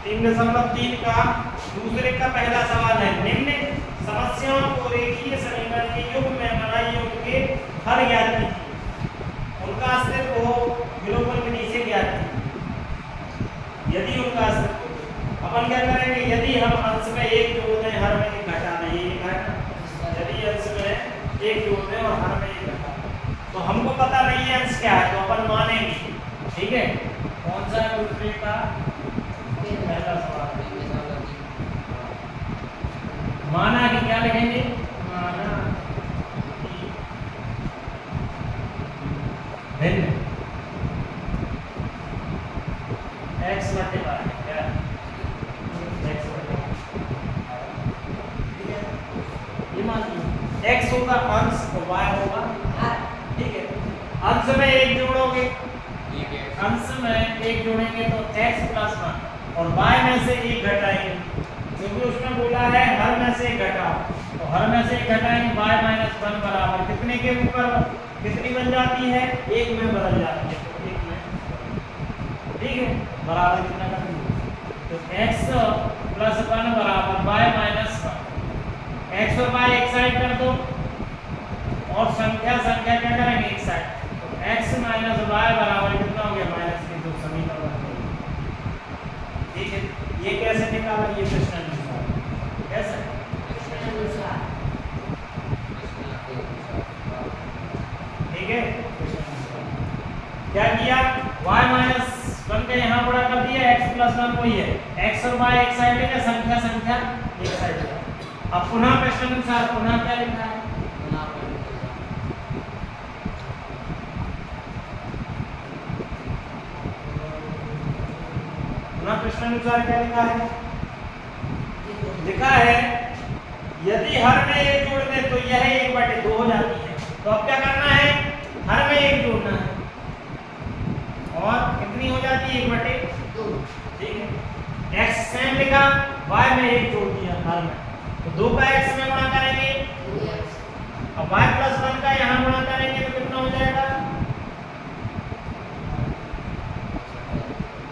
3.3 का दूसरे का पहला सवाल है, निम्न समस्याओं को रेखीय समीकरण के युग्म में बनाई युग्म के हल ज्ञात कीजिए। उनका अस्तित्व हो विलोपन विधि से ज्ञात कीजिए। यदि उनका अस्तित्व हो, अपन क्या करेंगे, यदि हम अंश में एक जोड़ दें हर में एक घटा दें, ये लिखा है ना, यदि अंश में एक जोड़ दें और हर में एक घटा दें, तो हमको पता नहीं है अंश क्या है, तो अपन मानेंगे। ठीक है, कौन सा है दूसरे का पहला सवाल? माना कि क्या लिखेंगे, माना कि भिन्न x मल्टीप्लाई क्या x ये मान लीजिए x होगा अंश और y होगा। ठीक है, अंश में एक जोड़ोगे, ठीक है, अंश में एक जोड़ेंगे तो x प्लस 1 और y में से एक घटाएंगे, क्योंकि उसमें बोला है हर में से एक घटाओ, तो हर में से एक घटाएंगे y माइनस 1 बराबर कितने के ऊपर कितनी बन जाती है, एक में बदल जाती है, तो एक में, ठीक है, बराबर कितना करेंगे, तो x प्लस 1 बराबर y माइनस 1, x और y एक साइड कर दो और संख्या संख्या क्या करेंगे एक साइड, तो x माइनस y बराबर कितना हो गया, माइनस के 2 समीकरण। ठीक है, ये कैसे निकाला, ये प्रश्नानुसार कैसे, प्रश्नानुसार, ठीक है, क्या किया, y माइनस 1 का यहाँ बड़ा कर दिया, x प्लस 1 वही है, x और y एक साइड लेके संख्या संख्या एक साइड लेगा। अब पुनः प्रश्नानुसार, पुनः क्या लिखा है, प्रश्नानुसार क्या लिखा है, लिखा है यदि हर में एक जोड़ दें तो यह 1/2 हो जाती है, तो अब क्या करना है, हर में एक जोड़ना है और कितनी हो जाती है, 1/2। ठीक है, x सेम लिखा, y में एक जोड़ दिया हर में, तो 2 का x में गुणा करेंगे, अब y प्लस 1 का यहाँ गुणा करेंगे तो कितना हो जाएगा,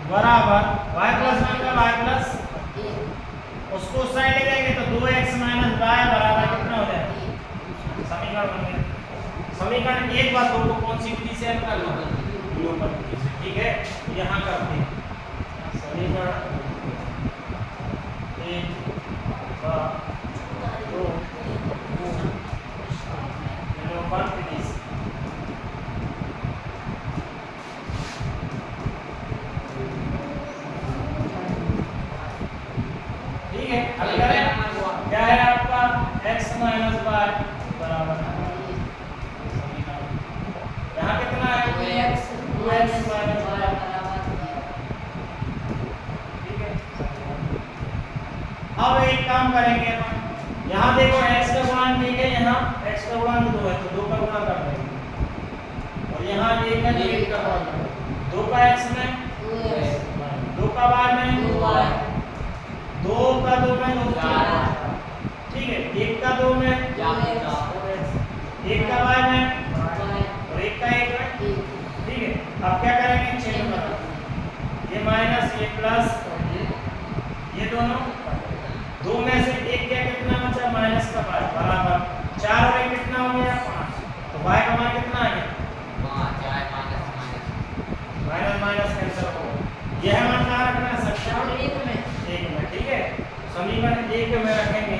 बराबर y प्लस 1 का y प्लस, उसको उस साइड ले जाएंगे तो 2x माइनस y बराबर कितना हो जाएगा, समीकरण बन गया। समीकरण एक बार 2 को कौन सी विधि से हल कर लो, विलोपन विधि से। ठीक है, यहाँ करते हैं समीकरण 1 बार 2 विलोपन विधि से। हल करें, क्या है आपका x माइनस y बराबर यहाँ कितना है 2x माइनस y बराबर। ठीक है, अब एक काम करेंगे अपन, यहाँ देखो x का गुणांक ठीक है, यहाँ x का गुणांक 2 है तो 2 का गुणा कर देंगे और यहाँ 1 है तो 1 का गुणा कर देंगे, 2 का x में 2 का y में 2y, 2 का 2 में 2, ठीक है, 1 का 2 में 1 का y में और 1 का 1 में। ठीक है, अब क्या करेंगे, चिन्ह बना, ये माइनस ये प्लस, ये दोनों 2 में से 1 क्या कितना बचा, माइनस का y बराबर 4 और 1 कितना हो गया 5, तो y का मान कितना आ गया 5, माइनस माइनस कैंसिल हो गया। यह मान कहाँ रखना है, संख्या 1 में, ठीक है, समीकरण 1 में रखेंगे,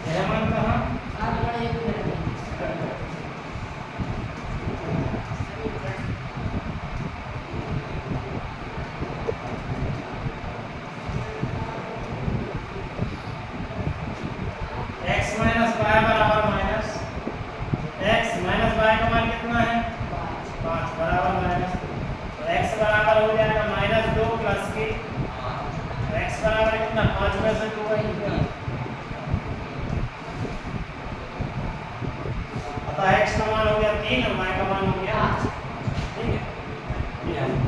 यह मान कहाँ, x का मान मान हो गया 3 और y का मान हो गया 8। ठीक है, ये